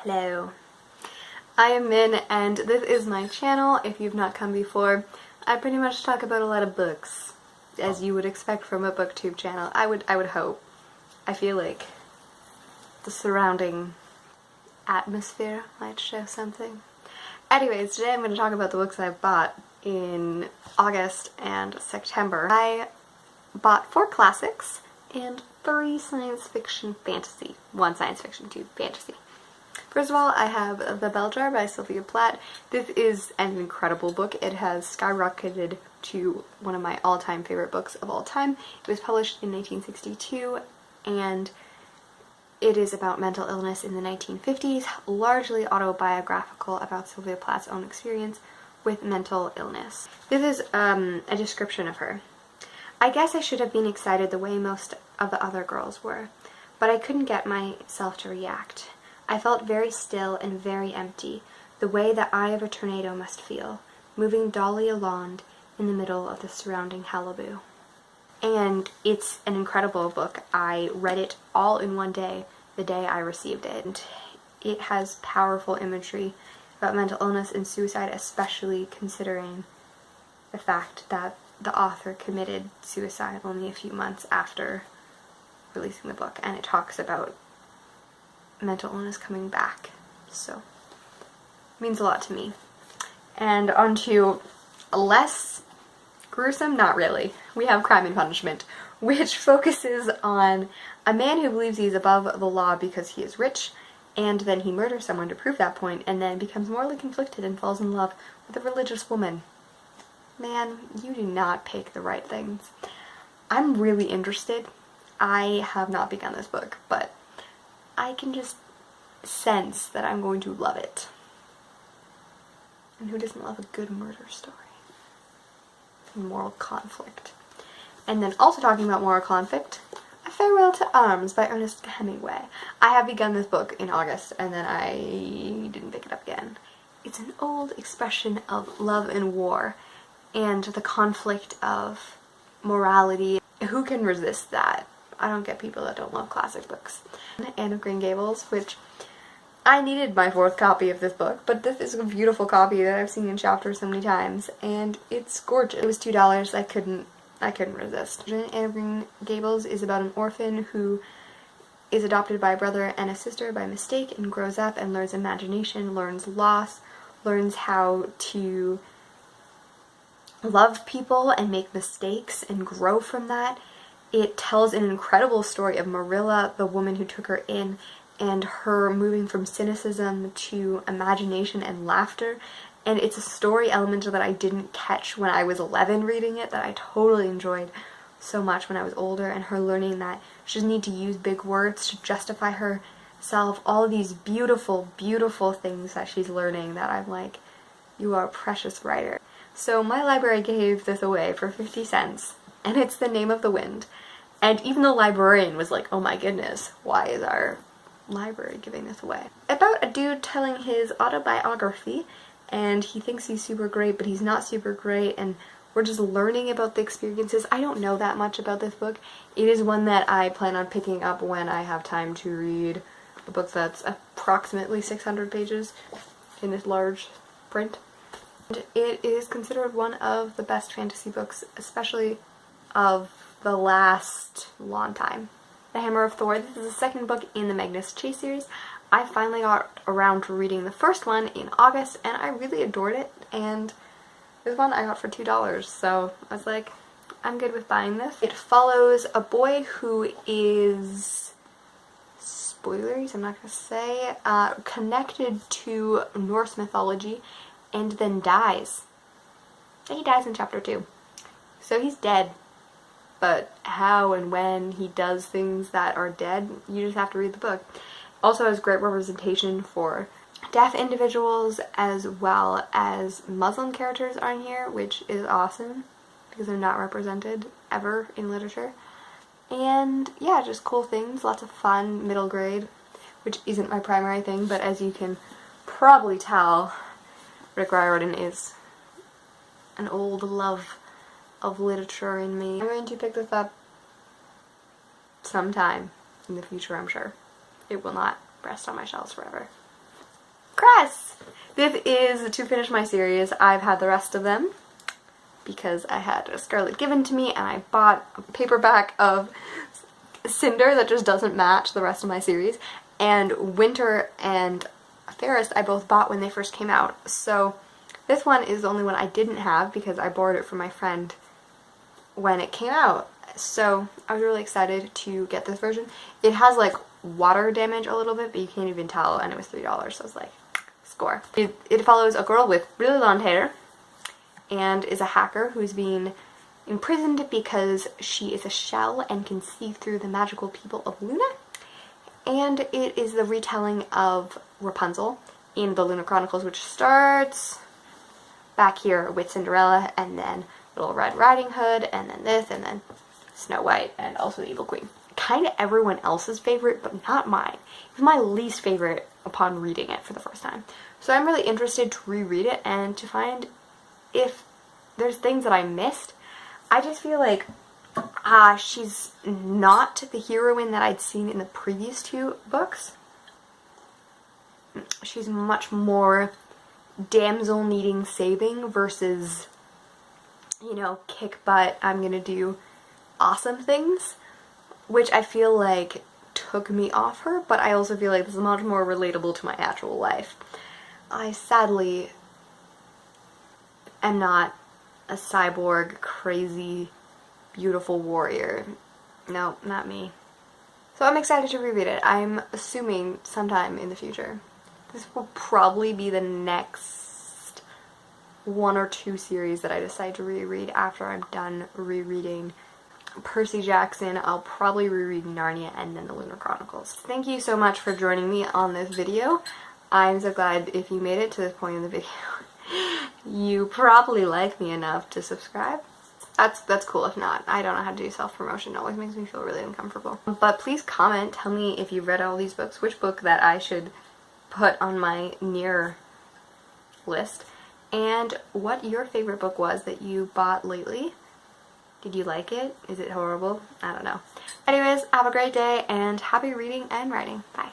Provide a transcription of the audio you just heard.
Hello. I am Min and this is my channel. If you've not come before, I pretty much talk about a lot of books, as you would expect from a booktube channel. I would hope. I feel like the surrounding atmosphere might show something. Anyways, today I'm going to talk about the books I've bought in August and September. I bought 4 classics and 3 science fiction fantasy. 1 science fiction, 2 fantasy. First of all, I have The Bell Jar by Sylvia Plath. This is an incredible book. It has skyrocketed to one of my all-time favorite books of all time. It was published in 1962 and it is about mental illness in the 1950s, largely autobiographical about Sylvia Plath's own experience with mental illness. This is a description of her. I guess I should have been excited the way most of the other girls were, but I couldn't get myself to react. I felt very still and very empty, the way the eye of a tornado must feel, moving dully along in the middle of the surrounding hullabaloo. And it's an incredible book. I read it all in one day, the day I received it. And it has powerful imagery about mental illness and suicide, especially considering the fact that the author committed suicide only a few months after releasing the book. And it talks about mental illness coming back, so it means a lot to me. And onto a less gruesome, not really, we have Crabby Punishment, which focuses on a man who believes he's above the law because he is rich, and then he murders someone to prove that point, and then becomes morally conflicted and falls in love with a religious woman. Man, you do not pick the right things. I'm really interested. I have not begun this book, but I can just sense that I'm going to love it. And who doesn't love a good murder story? Moral conflict. And then also talking about moral conflict, A Farewell to Arms by Ernest Hemingway. I have begun this book in August and then I didn't pick it up again. It's an old expression of love and war and the conflict of morality. Who can resist that? I don't get people that don't love classic books. Anne of Green Gables, which I needed my 4th copy of this book, but this is a beautiful copy that I've seen in chapters so many times, and it's gorgeous. It was $2. I couldn't resist. Anne of Green Gables is about an orphan who is adopted by a brother and a sister by mistake and grows up and learns imagination, learns loss, learns how to love people and make mistakes and grow from that. It tells an incredible story of Marilla, the woman who took her in, and her moving from cynicism to imagination and laughter. And it's a story element that I didn't catch when I was 11 reading it that I totally enjoyed so much when I was older, and her learning that she doesn't need to use big words to justify herself. All of these beautiful, beautiful things that she's learning that I'm like, you are a precious writer. So my library gave this away for 50 cents. And it's The Name of the Wind. And even the librarian was like, oh my goodness, why is our library giving this away? About a dude telling his autobiography, and he thinks he's super great, but he's not super great, and we're just learning about the experiences. I don't know that much about this book. It is one that I plan on picking up when I have time to read a book that's approximately 600 pages in this large print. And it is considered one of the best fantasy books, especially of the last long time. The Hammer of Thor. This is the 2nd book in the Magnus Chase series. I finally got around to reading the first one in August and I really adored it, and this one I got for $2, so I was like, I'm good with buying this. It follows a boy who is, spoilers, I'm not gonna say, connected to Norse mythology and then dies. He dies in chapter 2. So he's dead. But how and when he does things that are dead, you just have to read the book. Also has great representation for deaf individuals as well as Muslim characters are in here, which is awesome because they're not represented ever in literature. And yeah, just cool things, lots of fun, middle grade, which isn't my primary thing, but as you can probably tell, Rick Riordan is an old love of literature in me. I'm going to pick this up sometime in the future, I'm sure. It will not rest on my shelves forever. Cress! This is to finish my series. I've had the rest of them because I had a Scarlet given to me and I bought a paperback of Cinder that just doesn't match the rest of my series, and Winter and Fairest I both bought when they first came out. So this one is the only one I didn't have because I borrowed it from my friend when it came out. So I was really excited to get this version. It has like water damage a little bit, but you can't even tell, and it was $3, so I was like, score. It follows a girl with really long hair and is a hacker who's being imprisoned because she is a shell and can see through the magical people of Luna. And it is the retelling of Rapunzel in the Luna Chronicles, which starts back here with Cinderella, and then Little Red Riding Hood, and then this, and then Snow White, and also the Evil Queen. Kind of everyone else's favorite, but not mine. It was my least favorite upon reading it for the first time. So I'm really interested to reread it and to find if there's things that I missed. I just feel like she's not the heroine that I'd seen in the previous two books. She's much more damsel needing saving versus, you know, kick butt, I'm gonna do awesome things, which I feel like took me off her, but I also feel like this is much more relatable to my actual life. I sadly am not a cyborg, crazy, beautiful warrior. No, not me. So I'm excited to reread it. I'm assuming sometime in the future. This will probably be the next 1 or 2 series that I decide to reread after I'm done rereading Percy Jackson. I'll probably reread Narnia and then the Lunar Chronicles. Thank you so much for joining me on this video. I'm so glad if you made it to this point in the video. You probably like me enough to subscribe. That's cool. If not, I don't know how to do self-promotion. It always makes me feel really uncomfortable. But please comment, tell me if you've read all these books, which book that I should put on my near list, and what your favorite book was that you bought lately. Did you like it? Is it horrible? I don't know. Anyways, have a great day and happy reading and writing. Bye.